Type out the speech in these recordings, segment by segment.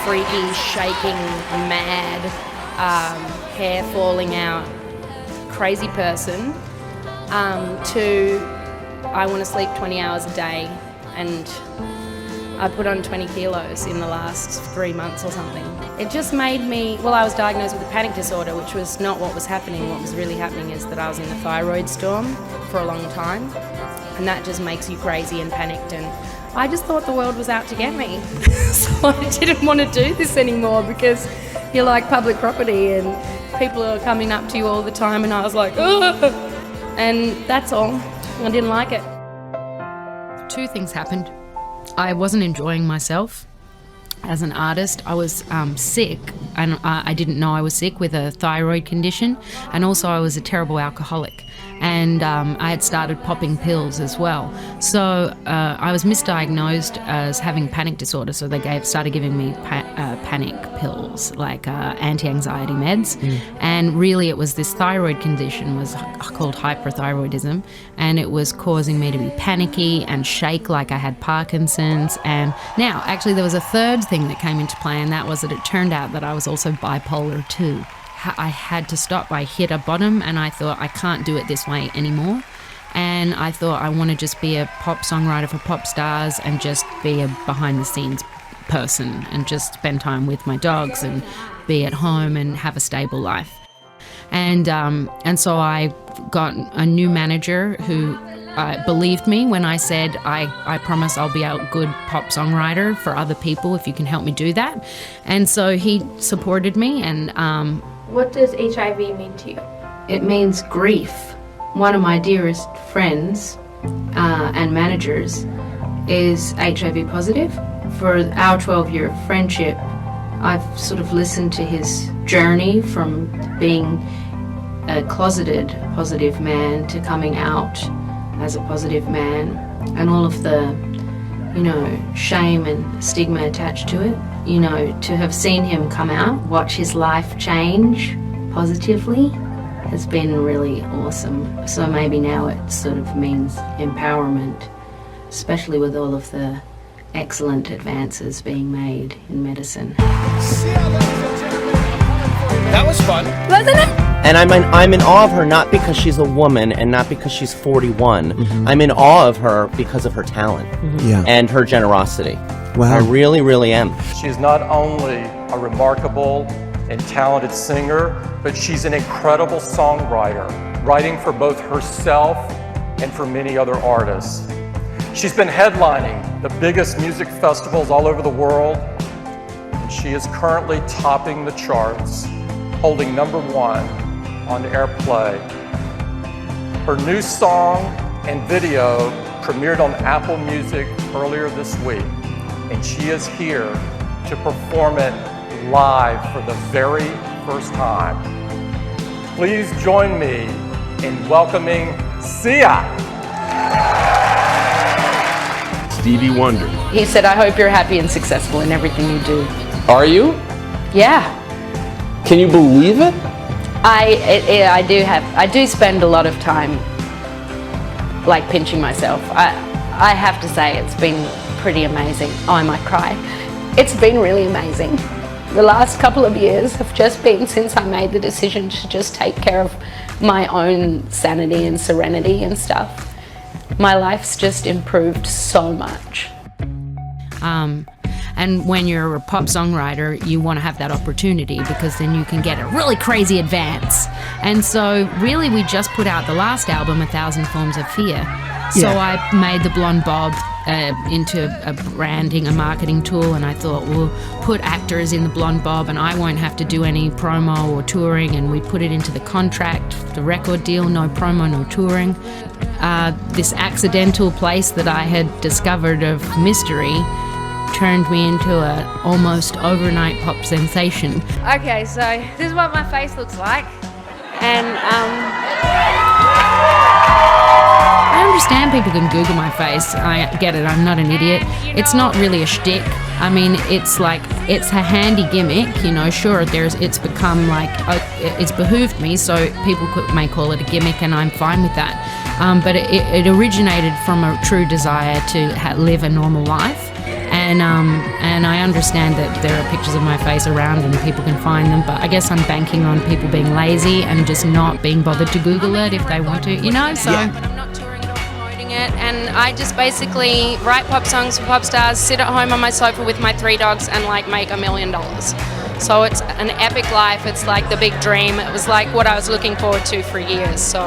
freaky, shaking, mad, hair falling out, crazy person, to I want to sleep 20 hours a day, and I put on 20 kilos in the last 3 months or something. It just made me, I was diagnosed with a panic disorder, which was not what was happening. What was really happening is that I was in a thyroid storm for a long time, and that just makes you crazy and panicked, and I just thought the world was out to get me. So I didn't want to do this anymore because you're like public property and people are coming up to you all the time, and I was like, ugh! And that's all. I didn't like it. 2 things happened. I wasn't enjoying myself as an artist. I was sick, and I didn't know I was sick with a thyroid condition, and also I was a terrible alcoholic, and I had started popping pills as well. So I was misdiagnosed as having panic disorder, so they started giving me panic pills, like anti-anxiety meds, and really it was this thyroid condition was called hyperthyroidism, and it was causing me to be panicky and shake like I had Parkinson's. And now, actually, there was a third thing that came into play, and that was that it turned out that I was also bipolar too. I had to stop. I hit a bottom, and I thought, I can't do it this way anymore. And I thought, I want to just be a pop songwriter for pop stars and just be a behind-the-scenes person and just spend time with my dogs and be at home and have a stable life. And so I got a new manager who believed me when I said, I promise I'll be a good pop songwriter for other people if you can help me do that. And so he supported me. And what does HIV mean to you? It means grief. One of my dearest friends and managers is HIV positive. For our 12-year friendship, I've sort of listened to his journey from being a closeted positive man to coming out as a positive man, and all of the, shame and stigma attached to it. To have seen him come out, watch his life change positively, has been really awesome. So maybe now it sort of means empowerment, especially with all of the excellent advances being made in medicine. That was fun. Wasn't it? And I'm in awe of her, not because she's a woman and not because she's 41. Mm-hmm. I'm in awe of her because of her talent and her generosity. Wow. I really, really am. She's not only a remarkable and talented singer, but she's an incredible songwriter, writing for both herself and for many other artists. She's been headlining the biggest music festivals all over the world, and she is currently topping the charts, holding #1 on airplay. Her new song and video premiered on Apple Music earlier this week, and she is here to perform it live for the very first time. Please join me in welcoming Sia. Stevie Wonder. He said, I hope you're happy and successful in everything you do. Are you? Yeah. Can you believe it? I do spend a lot of time like pinching myself. I have to say it's been pretty amazing. Oh, I might cry. It's been really amazing. The last couple of years have just been since I made the decision to just take care of my own sanity and serenity and stuff. My life's just improved so much. And when you're a pop songwriter, you want to have that opportunity because then you can get a really crazy advance. And so really we just put out the last album, 1,000 Forms of Fear. So I made the Blonde Bob into a branding, a marketing tool, and I thought we'll put actors in the Blonde Bob and I won't have to do any promo or touring, and we put it into the contract, the record deal, no promo, no touring. This accidental place that I had discovered of mystery turned me into a almost overnight pop sensation. Okay, so this is what my face looks like, and I understand people can Google my face. I get it, I'm not an idiot. It's not really a shtick. I mean, it's a handy gimmick, sure, it's become like, it's behooved me, so people may call it a gimmick, and I'm fine with that. But it originated from a true desire to live a normal life. And I understand that there are pictures of my face around and people can find them, but I guess I'm banking on people being lazy and just not being bothered to Google it if they want to, you know? So I'm not touring it or promoting it, and I just basically write pop songs for pop stars, sit at home on my sofa with my 3 dogs and like make $1 million. So it's an epic life. It's like the big dream. It was like what I was looking forward to for years. So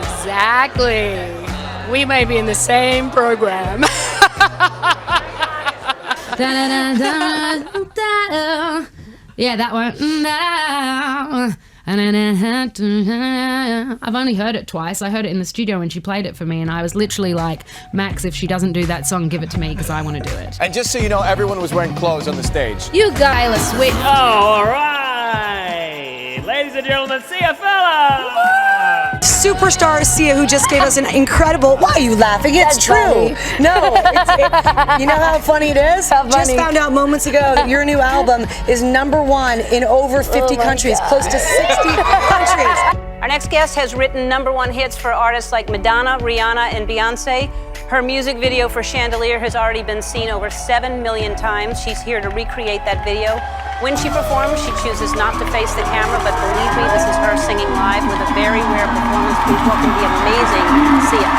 exactly. We may be in the same program. Yeah, that one. I've only heard it twice. I heard it in the studio when she played it for me, and I was literally like, Max, if she doesn't do that song, give it to me because I want to do it. And just so you know, everyone was wearing clothes on the stage. You Taylor Swift. All right, ladies and gentlemen, see ya, fella. Superstar Sia, who just gave us an incredible. Why are you laughing? It's true. No, you know how funny it is? How funny. Just found out moments ago that your new album is #1 in over 50 countries, close to 60 countries. Our next guest has written #1 hits for artists like Madonna, Rihanna, and Beyonce. Her music video for Chandelier has already been seen over 7 million times. She's here to recreate that video. When she performs, she chooses not to face the camera, but believe me, this is her singing live with a very rare performance. Please welcome the amazing Sia.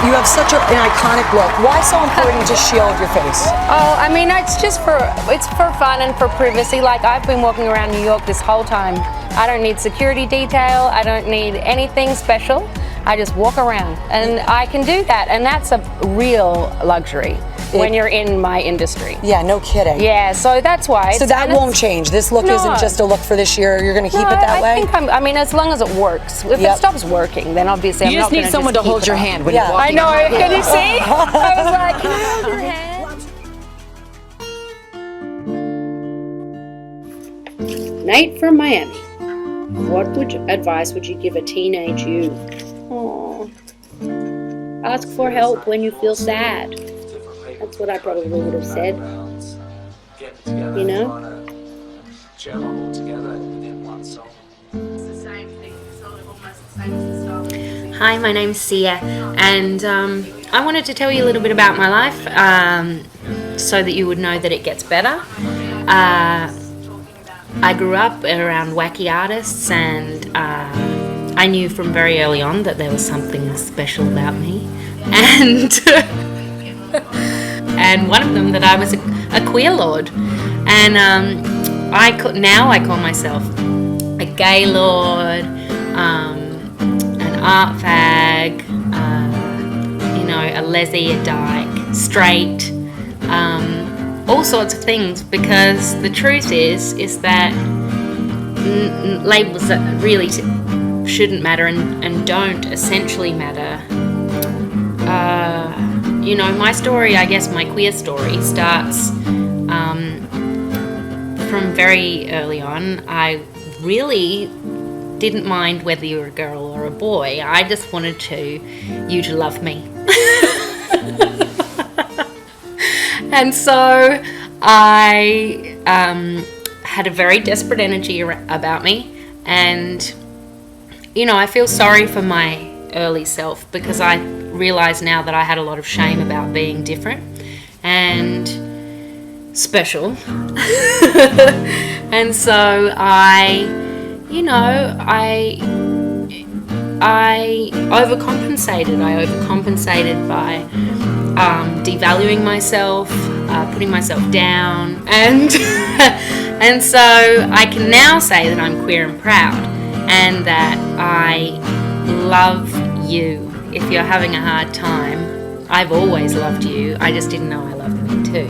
You have such an iconic look. Why so important to shield your face? Oh, I mean, it's for fun and for privacy. Like, I've been walking around New York this whole time. I don't need security detail. I don't need anything special. I just walk around, and I can do that, and that's a real luxury when you're in my industry. Yeah, no kidding. Yeah, so that's why. So that won't change. This look isn't just a look for this year. You're going to keep it that way? I mean, as long as it works. If it stops working, then obviously I'm not going to someone to hold your hand when you're walking. I know. Can you see? I was like, can you hold your hand? Nate from Miami. What advice would you give a teenage you? Oh, ask for help when you feel sad. That's what I probably would have said. You know? Hi, my name's Sia, and I wanted to tell you a little bit about my life so that you would know that it gets better. I grew up around wacky artists, and I knew from very early on that there was something special about me, and and one of them that I was a queer lord, and I call myself a gay lord, an art fag, a lessy, a dyke, straight, all sorts of things, because the truth is that labels that really shouldn't matter and don't essentially matter. My story, I guess my queer story, starts from very early on. I really didn't mind whether you were a girl or a boy. I just wanted you to love me. And so I had a very desperate energy about me, and I feel sorry for my early self, because I realize now that I had a lot of shame about being different and special. And so I overcompensated. I overcompensated by devaluing myself, putting myself down, and and so I can now say that I'm queer and proud, and that I love you. If you're having a hard time, I've always loved you. I just didn't know I loved me too.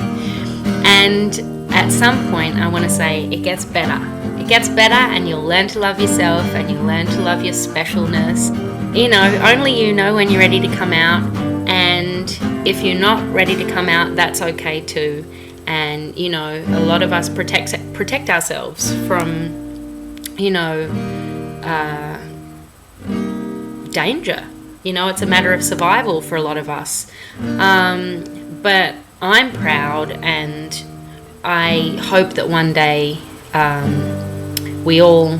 And at some point, I want to say it gets better. It gets better, and you'll learn to love yourself, and you'll learn to love your specialness. You know, only you know when you're ready to come out, and if you're not ready to come out, that's okay too. And, you know, a lot of us protect ourselves from, you know, danger. You know, it's a matter of survival for a lot of us. But I'm proud, and I hope that one day we all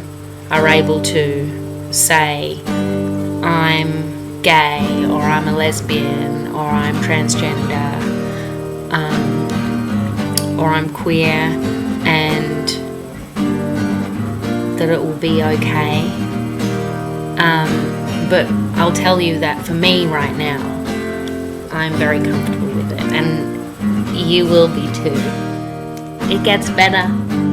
are able to say, I'm gay, or I'm a lesbian, or I'm transgender, or I'm queer, and that it will be okay. But I'll tell you that for me right now, I'm very comfortable with it, and you will be too. It gets better.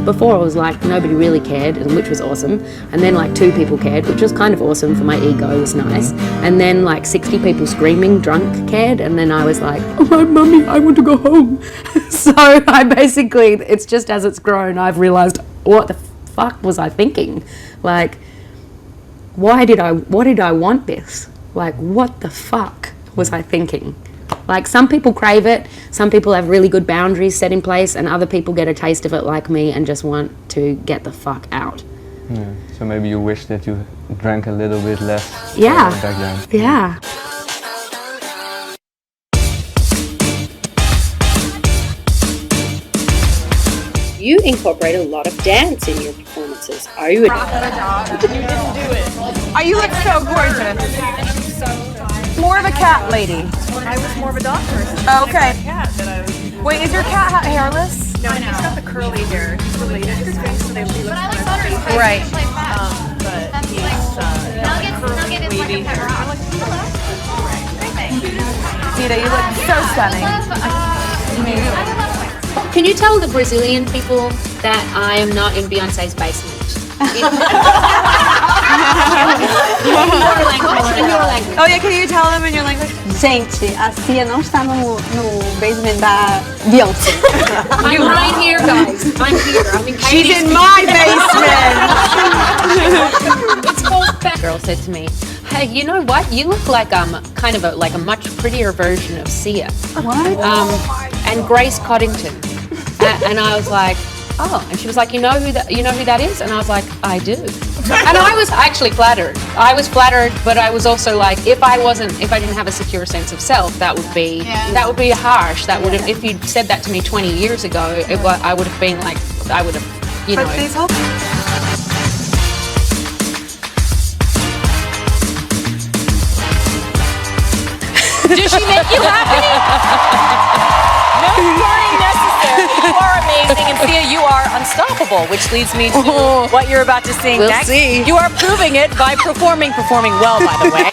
Before it was like nobody really cared, which was awesome, and then like 2 people cared, which was kind of awesome for my ego, it was nice, and then like 60 people screaming drunk cared, and then I was like, oh mummy, I want to go home. So I basically, it's just as it's grown, I've realized, what the fuck was I thinking? Like, what did I want this? Like, what the fuck was I thinking? Like, some people crave it, some people have really good boundaries set in place, and other people get a taste of it like me and just want to get the fuck out. Yeah. So maybe you wish that you drank a little bit less back then. Yeah. You incorporate a lot of dance in your performances. Are you? You didn't do it. Oh, you look so gorgeous. More of a cat lady. I was more of a dog person. Okay. Cat that I was. Wait, is your cat hairless? No, he's got the curly hair. He's related to Grace, so they look right. But he's curly, wavy hair. Tita, you look so stunning. Can you tell the Brazilian people that I am not in Beyonce's basement? Oh yeah, can you tell them in your language? Gente, a Cia não está no basement da Beyoncé. I'm right here, guys. I'm here. I'm in She's in my basement. It's called Fat Girl said to me, hey, you know what? You look like kind of like a much prettier version of Cia. What? And Grace Coddington. And I was like, oh. And she was like, you know who that is? And I was like, I do. And I was actually flattered. I was flattered, but I was also like, if I didn't have a secure sense of self, that would be harsh. That would have, if you'd said that to me 20 years ago, I would have been like, I would have, you know. Does she make you happy? No scoring necessary. You are amazing, and Cia, you are unstoppable, which leads me to what you're about to sing next. See. You are proving it by performing well, by the way.